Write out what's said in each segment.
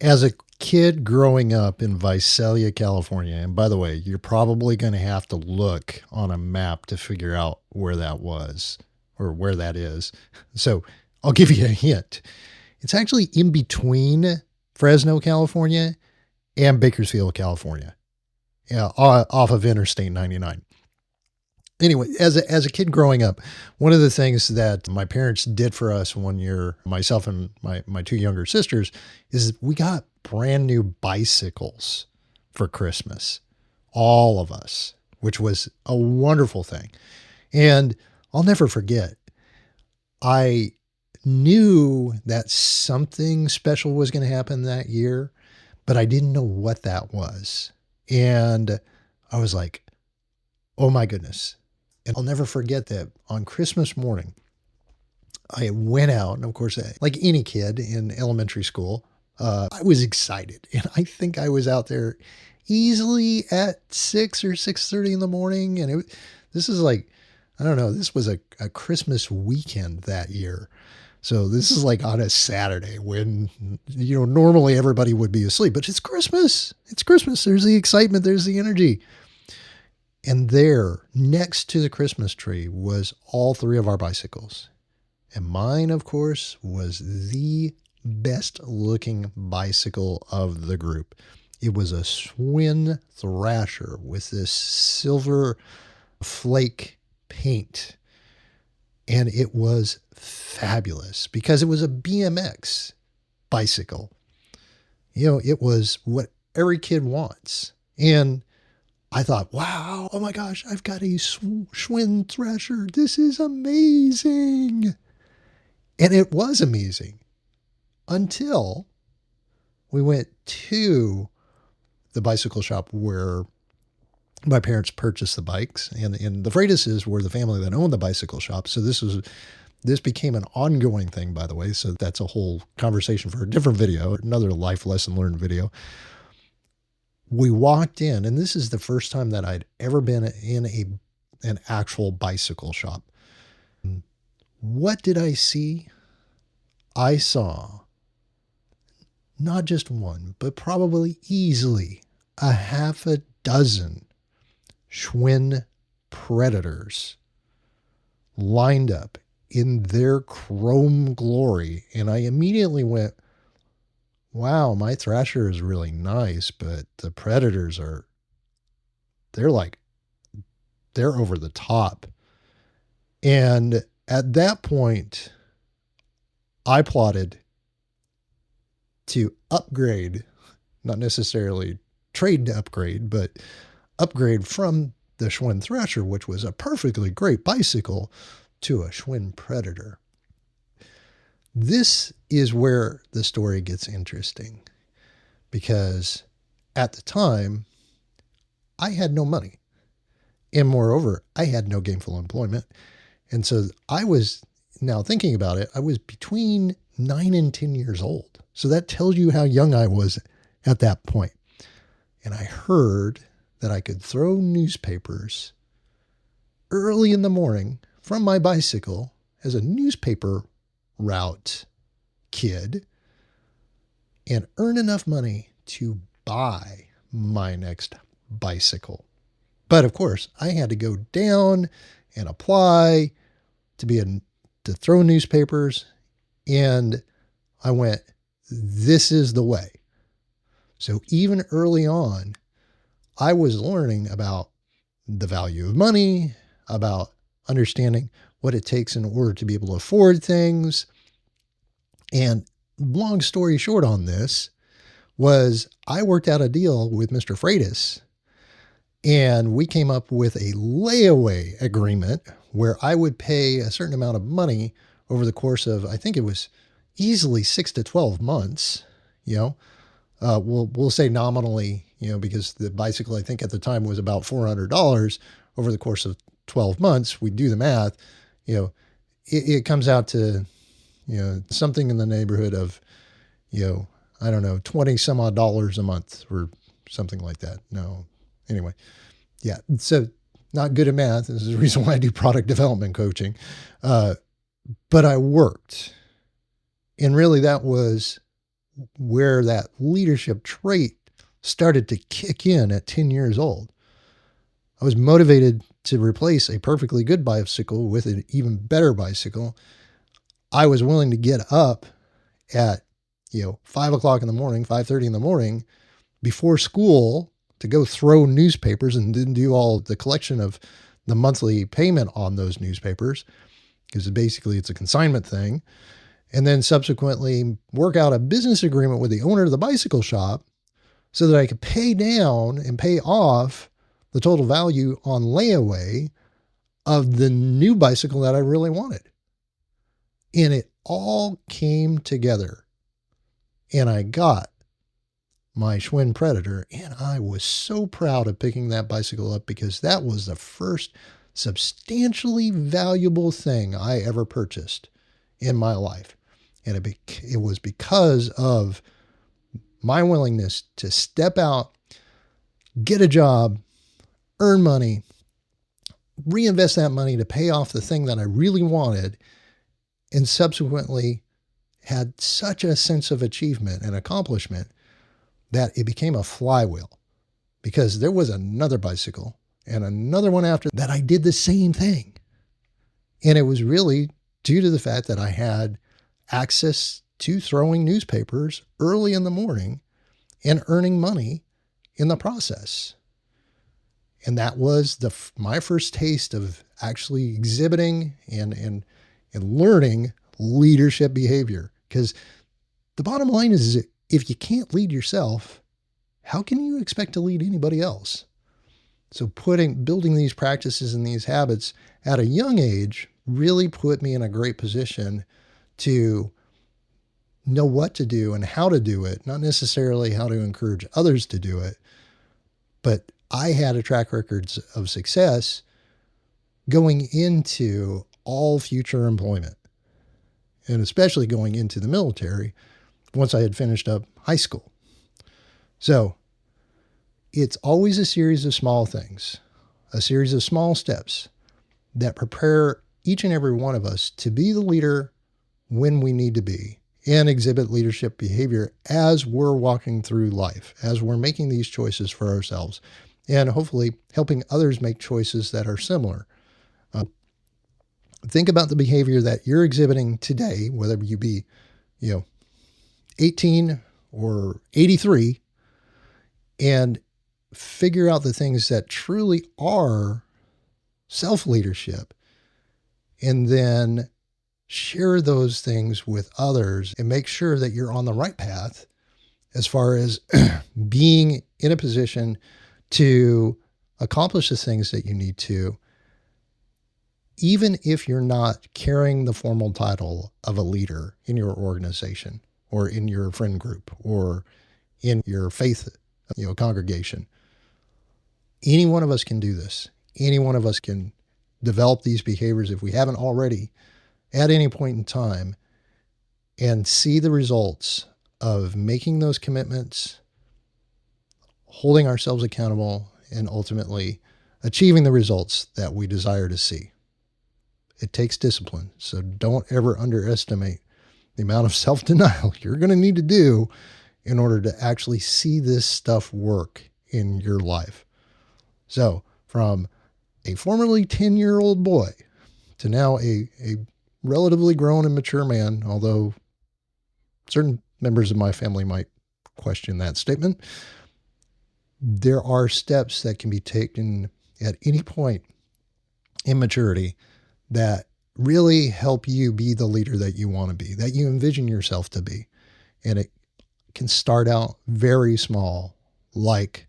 As a kid growing up in Visalia, California, and by the way, you're probably going to have to look on a map to figure out where that was or where that is. So I'll give you a hint. It's actually in between Fresno, California and Bakersfield, California. Yeah, off of Interstate 99. Anyway, as a kid growing up, one of the things that my parents did for us one year, myself and my two younger sisters, is we got brand new bicycles for Christmas. All of us, which was a wonderful thing. And I'll never forget, I knew that something special was going to happen that year, but I didn't know what that was. And I was like, oh my goodness. And I'll never forget that on Christmas morning, I went out, and of course, like any kid in elementary school, I was excited. And I think I was out there easily at 6 or 6:30 in the morning. And this is like, I don't know, this was a Christmas weekend that year. So this is like on a Saturday when, normally everybody would be asleep, but it's Christmas. It's Christmas. There's the excitement. There's the energy. And there, next to the Christmas tree, was all three of our bicycles. And mine, of course, was the best looking bicycle of the group. It was a Schwinn Thrasher with this silver flake paint. And it was fabulous because it was a BMX bicycle. It was what every kid wants. And I thought, wow, oh my gosh, I've got a Schwinn Thrasher. This is amazing. And it was amazing until we went to the bicycle shop where my parents purchased the bikes. And the Freitas were the family that owned the bicycle shop. So this became an ongoing thing, by the way. So that's a whole conversation for a different video, another life lesson learned video. We walked in, and this is the first time that I'd ever been in an actual bicycle shop. What did I see? I saw not just one, but probably easily a half a dozen Schwinn Predators lined up in their chrome glory. And I immediately went, wow, my Thrasher is really nice, but the Predators they're over the top. And at that point, I plotted to upgrade, not necessarily trade to upgrade, but upgrade from the Schwinn Thrasher, which was a perfectly great bicycle, to a Schwinn Predator. This is where the story gets interesting because at the time, I had no money. And moreover, I had no gainful employment. And so I was, now thinking about it, I was between 9 and 10 years old. So that tells you how young I was at that point. And I heard that I could throw newspapers early in the morning from my bicycle as a newspaper route kid and earn enough money to buy my next bicycle. But of course, I had to go down and apply to throw newspapers. And I went, this is the way. So even early on, I was learning about the value of money, about understanding what it takes in order to be able to afford things. And long story short on this was I worked out a deal with Mr. Freitas, and we came up with a layaway agreement where I would pay a certain amount of money over the course of, I think it was easily 6 to 12 months, we'll say nominally, because the bicycle, I think at the time was about $400 over the course of 12 months. We do the math, it comes out to, something in the neighborhood of, I don't know, 20 some odd dollars a month or something like that. No, anyway. Yeah. So not good at math. This is the reason why I do product development coaching. But I worked, and really that was where that leadership trait started to kick in at 10 years old. I was motivated to replace a perfectly good bicycle with an even better bicycle. I was willing to get up at 5 o'clock in the morning, 5:30 in the morning before school to go throw newspapers and then do all the collection of the monthly payment on those newspapers, because basically it's a consignment thing. And then subsequently work out a business agreement with the owner of the bicycle shop so that I could pay down and pay off the total value on layaway of the new bicycle that I really wanted. And it all came together. And I got my Schwinn Predator, and I was so proud of picking that bicycle up because that was the first substantially valuable thing I ever purchased in my life. And it was because of my willingness to step out, get a job, earn money, reinvest that money to pay off the thing that I really wanted, and subsequently had such a sense of achievement and accomplishment that it became a flywheel, because there was another bicycle and another one after that I did the same thing. And it was really due to the fact that I had access to throwing newspapers early in the morning and earning money in the process. And that was my first taste of actually exhibiting and learning leadership behavior. Because the bottom line is, if you can't lead yourself, how can you expect to lead anybody else? So building these practices and these habits at a young age really put me in a great position to know what to do and how to do it, not necessarily how to encourage others to do it, but I had a track record of success going into all future employment, and especially going into the military once I had finished up high school. So it's always a series of small things, a series of small steps that prepare each and every one of us to be the leader when we need to be and exhibit leadership behavior as we're walking through life, as we're making these choices for ourselves, and hopefully helping others make choices that are similar. Think about the behavior that you're exhibiting today, whether you be, 18 or 83, and figure out the things that truly are self-leadership, and then share those things with others and make sure that you're on the right path as far as being in a position to accomplish the things that you need to, even if you're not carrying the formal title of a leader in your organization or in your friend group or in your faith, congregation. Any one of us can do this. Any one of us can develop these behaviors if we haven't already at any point in time, and see the results of making those commitments, holding ourselves accountable, and ultimately achieving the results that we desire to see. It takes discipline, so don't ever underestimate the amount of self-denial you're going to need to do in order to actually see this stuff work in your life. So from a formerly 10-year-old boy to now a relatively grown and mature man, although certain members of my family might question that statement, there are steps that can be taken at any point in maturity that really help you be the leader that you want to be, that you envision yourself to be. And it can start out very small, like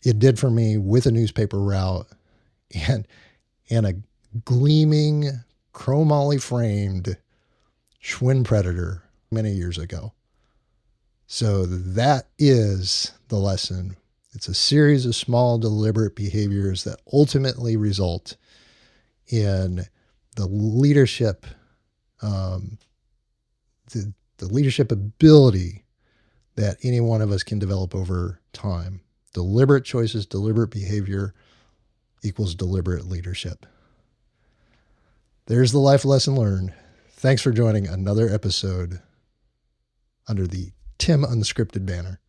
it did for me with a newspaper route and a gleaming, chromoly framed Schwinn Predator many years ago. So that is the lesson. It's a series of small, deliberate behaviors that ultimately result in the leadership, the leadership ability that any one of us can develop over time. Deliberate choices, deliberate behavior equals deliberate leadership. There's the life lesson learned. Thanks for joining another episode under the Tim Unscripted banner.